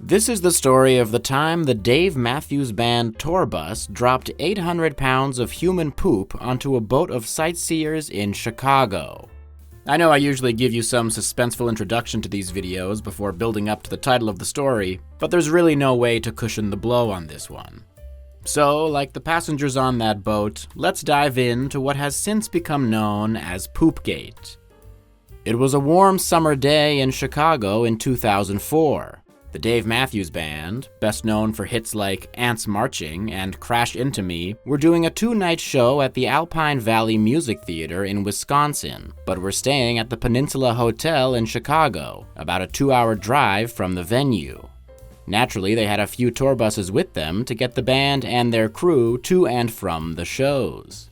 This is the story of the time the Dave Matthews Band tour bus dropped 800 pounds of human poop onto a boat of sightseers in Chicago. I know I usually give you some suspenseful introduction to these videos before building up to the title of the story, but there's really no way to cushion the blow on this one. So, like the passengers on that boat, let's dive into what has since become known as Poopgate. It was a warm summer day in Chicago in 2004. The Dave Matthews Band, best known for hits like Ants Marching and Crash Into Me, were doing a 2-night show at the Alpine Valley Music Theatre in Wisconsin, but were staying at the Peninsula Hotel in Chicago, about a 2-hour drive from the venue. Naturally, they had a few tour buses with them to get the band and their crew to and from the shows.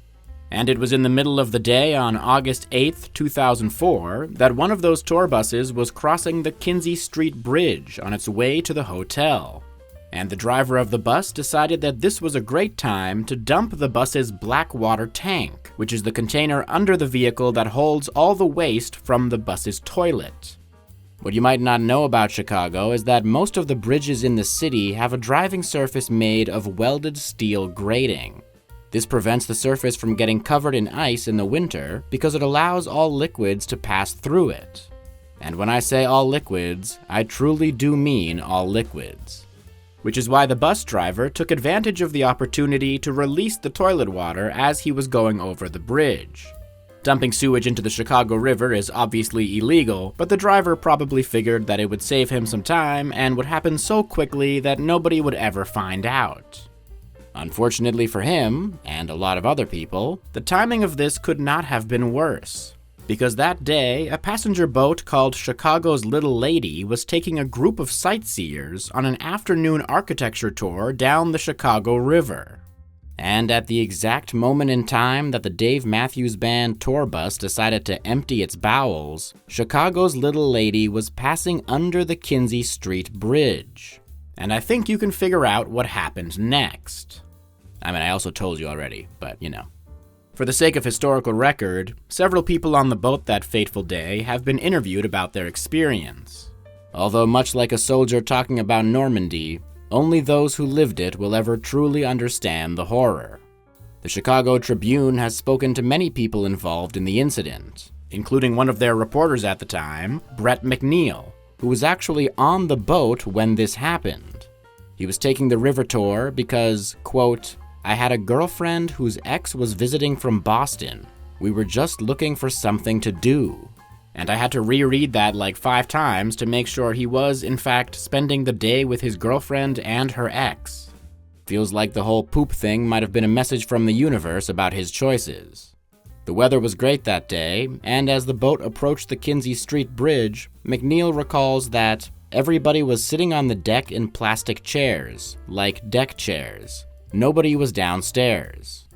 And it was in the middle of the day on August 8th, 2004, that one of those tour buses was crossing the Kinzie Street Bridge on its way to the hotel. And the driver of the bus decided that this was a great time to dump the bus's black water tank, which is the container under the vehicle that holds all the waste from the bus's toilet. What you might not know about Chicago is that most of the bridges in the city have a driving surface made of welded steel grating. This prevents the surface from getting covered in ice in the winter because it allows all liquids to pass through it. And when I say all liquids, I truly do mean all liquids. Which is why the bus driver took advantage of the opportunity to release the toilet water as he was going over the bridge. Dumping sewage into the Chicago River is obviously illegal, but the driver probably figured that it would save him some time and would happen so quickly that nobody would ever find out. Unfortunately for him, and a lot of other people, the timing of this could not have been worse. Because that day, a passenger boat called Chicago's Little Lady was taking a group of sightseers on an afternoon architecture tour down the Chicago River. And at the exact moment in time that the Dave Matthews Band tour bus decided to empty its bowels, Chicago's Little Lady was passing under the Kinzie Street Bridge. And I think you can figure out what happened next. I also told you already, but you know. For the sake of historical record, several people on the boat that fateful day have been interviewed about their experience. Although much like a soldier talking about Normandy, only those who lived it will ever truly understand the horror. The Chicago Tribune has spoken to many people involved in the incident, including one of their reporters at the time, Brett McNeil, who was actually on the boat when this happened. He was taking the river tour because, quote, "I had a girlfriend whose ex was visiting from Boston. We were just looking for something to do." And I had to reread that like 5 times to make sure he was, in fact, spending the day with his girlfriend and her ex. Feels like the whole poop thing might have been a message from the universe about his choices. The weather was great that day, and as the boat approached the Kinzie Street Bridge, McNeil recalls that everybody was sitting on the deck in plastic chairs, like deck chairs. Nobody was downstairs.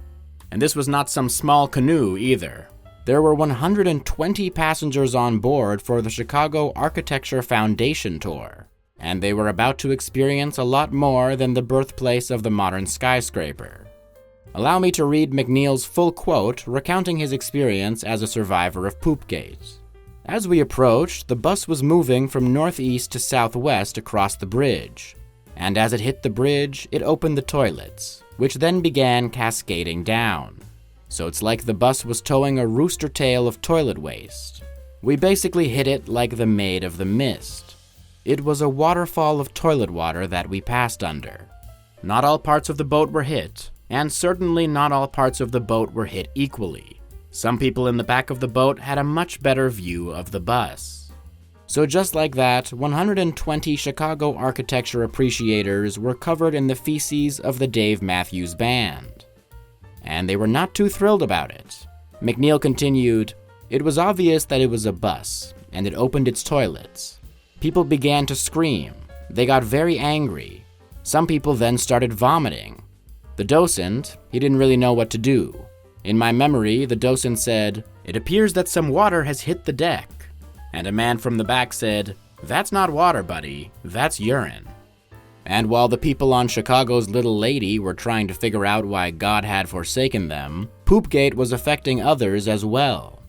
And this was not some small canoe either. There were 120 passengers on board for the Chicago Architecture Foundation Tour, and they were about to experience a lot more than the birthplace of the modern skyscraper. Allow me to read McNeil's full quote recounting his experience as a survivor of Poopgate. As we approached, the bus was moving from northeast to southwest across the bridge. And as it hit the bridge, it opened the toilets, which then began cascading down. So it's like the bus was towing a rooster tail of toilet waste. We basically hit it like the Maid of the Mist. It was a waterfall of toilet water that we passed under. Not all parts of the boat were hit, and certainly not all parts of the boat were hit equally. Some people in the back of the boat had a much better view of the bus. So just like that, 120 Chicago architecture appreciators were covered in the feces of the Dave Matthews Band. And they were not too thrilled about it. McNeil continued, "It was obvious that it was a bus, and it opened its toilets. People began to scream. They got very angry. Some people then started vomiting. The docent, he didn't really know what to do. In my memory, the docent said, 'It appears that some water has hit the deck.' And a man from the back said, 'That's not water, buddy, that's urine.' And while the people on Chicago's Little Lady were trying to figure out why God had forsaken them, Poopgate was affecting others as well.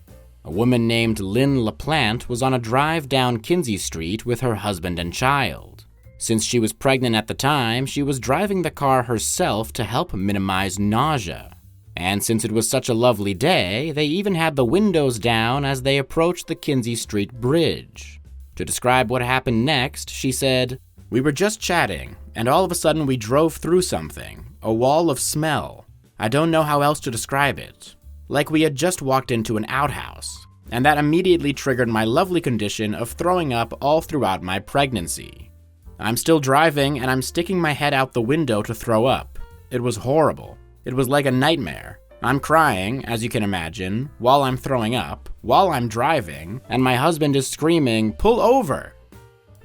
A woman named Lynn LaPlante was on a drive down Kinzie Street with her husband and child. Since she was pregnant at the time, she was driving the car herself to help minimize nausea. And since it was such a lovely day, they even had the windows down as they approached the Kinzie Street Bridge. To describe what happened next, she said, "We were just chatting, and all of a sudden we drove through something, a wall of smell. I don't know how else to describe it. Like we had just walked into an outhouse, and that immediately triggered my lovely condition of throwing up all throughout my pregnancy. I'm still driving, and I'm sticking my head out the window to throw up. It was horrible. It was like a nightmare. I'm crying, as you can imagine, while I'm throwing up, while I'm driving, and my husband is screaming, 'Pull over!'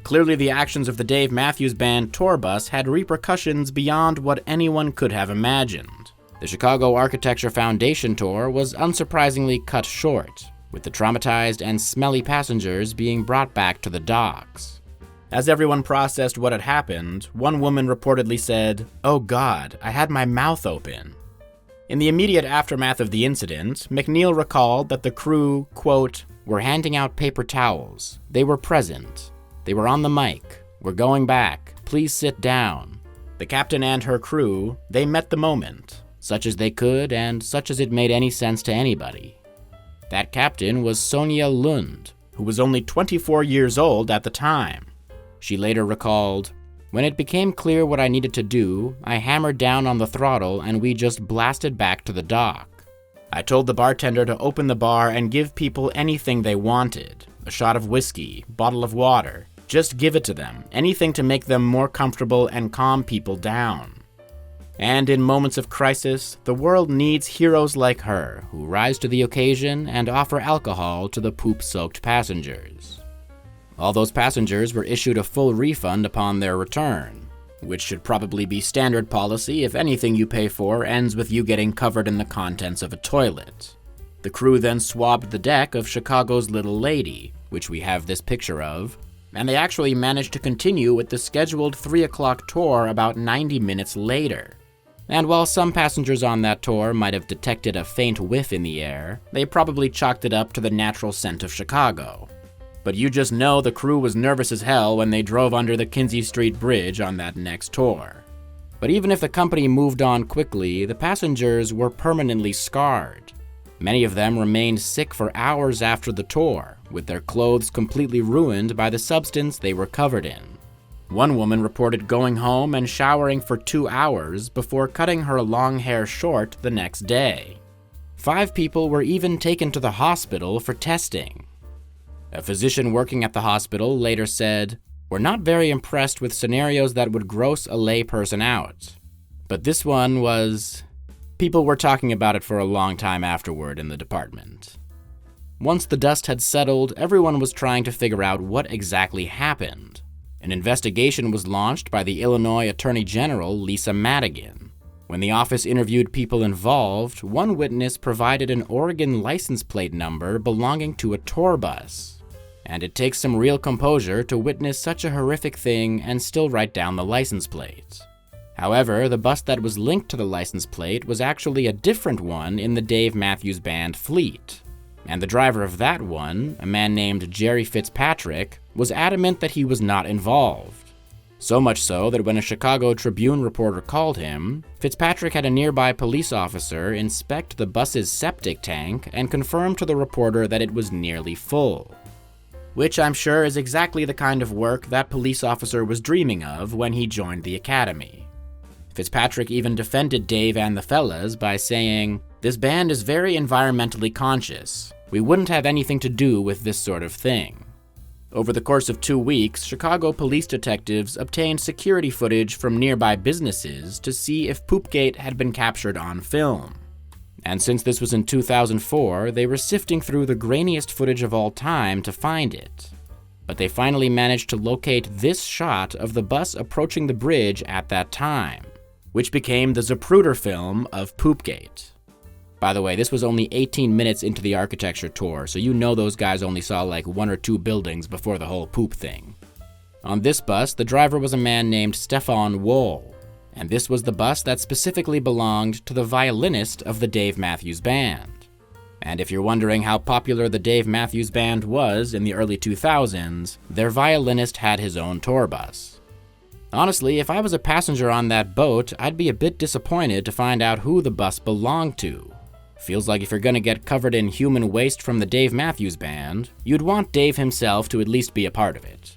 Clearly, the actions of the Dave Matthews Band tour bus had repercussions beyond what anyone could have imagined. The Chicago Architecture Foundation tour was unsurprisingly cut short, with the traumatized and smelly passengers being brought back to the docks. As everyone processed what had happened, one woman reportedly said, "Oh God, I had my mouth open." In the immediate aftermath of the incident, McNeil recalled that the crew, quote, "were handing out paper towels. They were present. They were on the mic. We're going back. Please sit down." The captain and her crew, they met the moment, such as they could and such as it made any sense to anybody. That captain was Sonia Lund, who was only 24 years old at the time. She later recalled, "When it became clear what I needed to do, I hammered down on the throttle and we just blasted back to the dock. I told the bartender to open the bar and give people anything they wanted. A shot of whiskey, bottle of water. Just give it to them, anything to make them more comfortable and calm people down. And in moments of crisis, the world needs heroes like her who rise to the occasion and offer alcohol to the poop-soaked passengers." All those passengers were issued a full refund upon their return, which should probably be standard policy if anything you pay for ends with you getting covered in the contents of a toilet. The crew then swabbed the deck of Chicago's Little Lady, which we have this picture of, and they actually managed to continue with the scheduled 3 o'clock tour about 90 minutes later. And while some passengers on that tour might have detected a faint whiff in the air, they probably chalked it up to the natural scent of Chicago. But you just know the crew was nervous as hell when they drove under the Kinzie Street Bridge on that next tour. But even if the company moved on quickly, the passengers were permanently scarred. Many of them remained sick for hours after the tour, with their clothes completely ruined by the substance they were covered in. One woman reported going home and showering for 2 hours before cutting her long hair short the next day. 5 people were even taken to the hospital for testing. A physician working at the hospital later said, "We're not very impressed with scenarios that would gross a lay person out. But this one was..." People were talking about it for a long time afterward in the department. Once the dust had settled, everyone was trying to figure out what exactly happened. An investigation was launched by the Illinois Attorney General Lisa Madigan. When the office interviewed people involved, one witness provided an Oregon license plate number belonging to a tour bus. And it takes some real composure to witness such a horrific thing and still write down the license plate. However, the bus that was linked to the license plate was actually a different one in the Dave Matthews Band fleet. And the driver of that one, a man named Jerry Fitzpatrick, was adamant that he was not involved. So much so that when a Chicago Tribune reporter called him, Fitzpatrick had a nearby police officer inspect the bus's septic tank and confirm to the reporter that it was nearly full. Which I'm sure is exactly the kind of work that police officer was dreaming of when he joined the academy. Fitzpatrick even defended Dave and the fellas by saying, "This band is very environmentally conscious. We wouldn't have anything to do with this sort of thing." Over the course of 2 weeks, Chicago police detectives obtained security footage from nearby businesses to see if Poopgate had been captured on film. And since this was in 2004, they were sifting through the grainiest footage of all time to find it. But they finally managed to locate this shot of the bus approaching the bridge at that time, which became the Zapruder film of Poopgate. By the way, this was only 18 minutes into the architecture tour, so you know those guys only saw like 1 or 2 buildings before the whole poop thing. On this bus, the driver was a man named Stefan Wohl, and this was the bus that specifically belonged to the violinist of the Dave Matthews Band. And if you're wondering how popular the Dave Matthews Band was in the early 2000s, their violinist had his own tour bus. Honestly, if I was a passenger on that boat, I'd be a bit disappointed to find out who the bus belonged to. Feels like if you're gonna get covered in human waste from the Dave Matthews Band, you'd want Dave himself to at least be a part of it.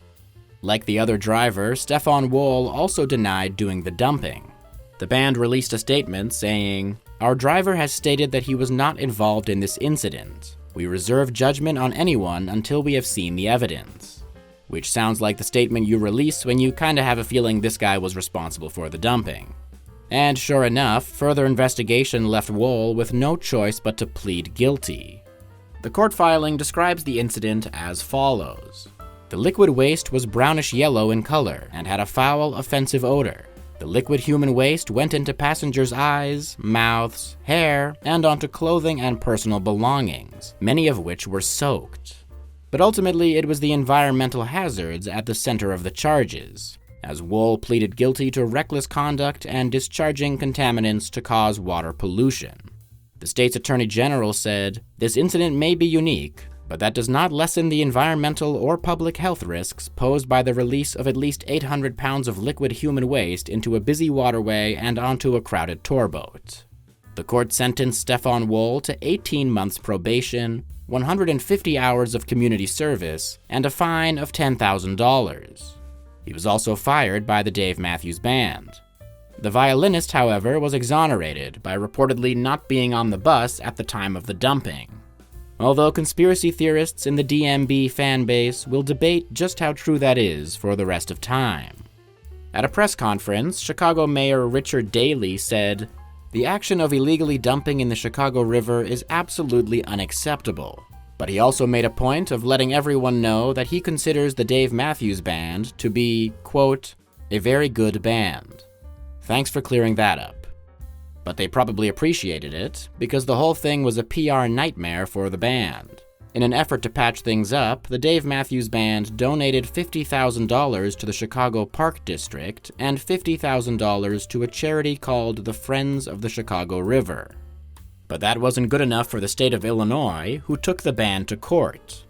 Like the other driver, Stefan Wohl also denied doing the dumping. The band released a statement saying, "Our driver has stated that he was not involved in this incident. We reserve judgment on anyone until we have seen the evidence." Which sounds like the statement you release when you kinda have a feeling this guy was responsible for the dumping. And sure enough, further investigation left Wohl with no choice but to plead guilty. The court filing describes the incident as follows. The liquid waste was brownish yellow in color and had a foul, offensive odor. The liquid human waste went into passengers' eyes, mouths, hair, and onto clothing and personal belongings, many of which were soaked. But ultimately, it was the environmental hazards at the center of the charges, as Wohl pleaded guilty to reckless conduct and discharging contaminants to cause water pollution. The state's attorney general said, "This incident may be unique, but that does not lessen the environmental or public health risks posed by the release of at least 800 pounds of liquid human waste into a busy waterway and onto a crowded tour boat." The court sentenced Stefan Wohl to 18 months probation, 150 hours of community service, and a fine of $10,000. He was also fired by the Dave Matthews Band. The violinist, however, was exonerated by reportedly not being on the bus at the time of the dumping. Although conspiracy theorists in the DMB fan base will debate just how true that is for the rest of time. At a press conference, Chicago Mayor Richard Daley said, "The action of illegally dumping in the Chicago River is absolutely unacceptable." But he also made a point of letting everyone know that he considers the Dave Matthews Band to be, quote, "a very good band." Thanks for clearing that up. But they probably appreciated it, because the whole thing was a PR nightmare for the band. In an effort to patch things up, the Dave Matthews Band donated $50,000 to the Chicago Park District and $50,000 to a charity called the Friends of the Chicago River. But that wasn't good enough for the state of Illinois, who took the band to court.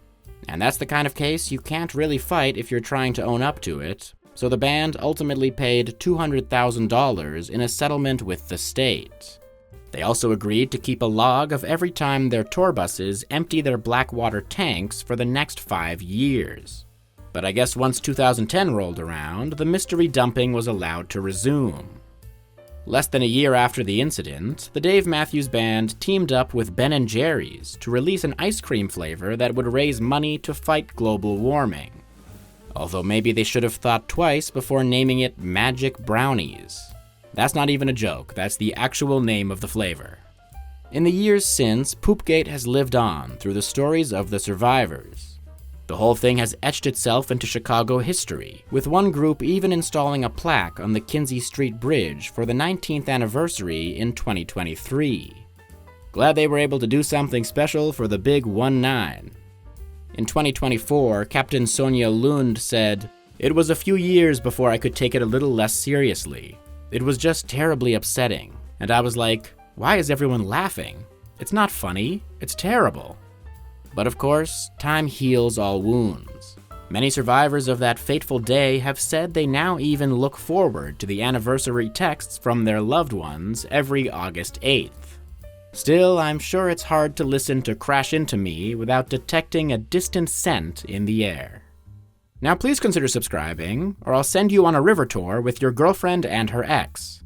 And that's the kind of case you can't really fight if you're trying to own up to it, so the band ultimately paid $200,000 in a settlement with the state. They also agreed to keep a log of every time their tour buses empty their blackwater tanks for the next 5 years. But I guess once 2010 rolled around, the mystery dumping was allowed to resume. Less than a year after the incident, the Dave Matthews Band teamed up with Ben & Jerry's to release an ice cream flavor that would raise money to fight global warming. Although maybe they should have thought twice before naming it Magic Brownies. That's not even a joke, that's the actual name of the flavor. In the years since, Poopgate has lived on through the stories of the survivors. The whole thing has etched itself into Chicago history, with one group even installing a plaque on the Kinzie Street Bridge for the 19th anniversary in 2023. Glad they were able to do something special for the big 1-9. In 2024, Captain Sonia Lund said, "It was a few years before I could take it a little less seriously. It was just terribly upsetting, and I was like, why is everyone laughing? It's not funny, it's terrible." But of course, time heals all wounds. Many survivors of that fateful day have said they now even look forward to the anniversary texts from their loved ones every August 8th. Still, I'm sure it's hard to listen to Crash Into Me without detecting a distant scent in the air. Now please consider subscribing, or I'll send you on a river tour with your girlfriend and her ex.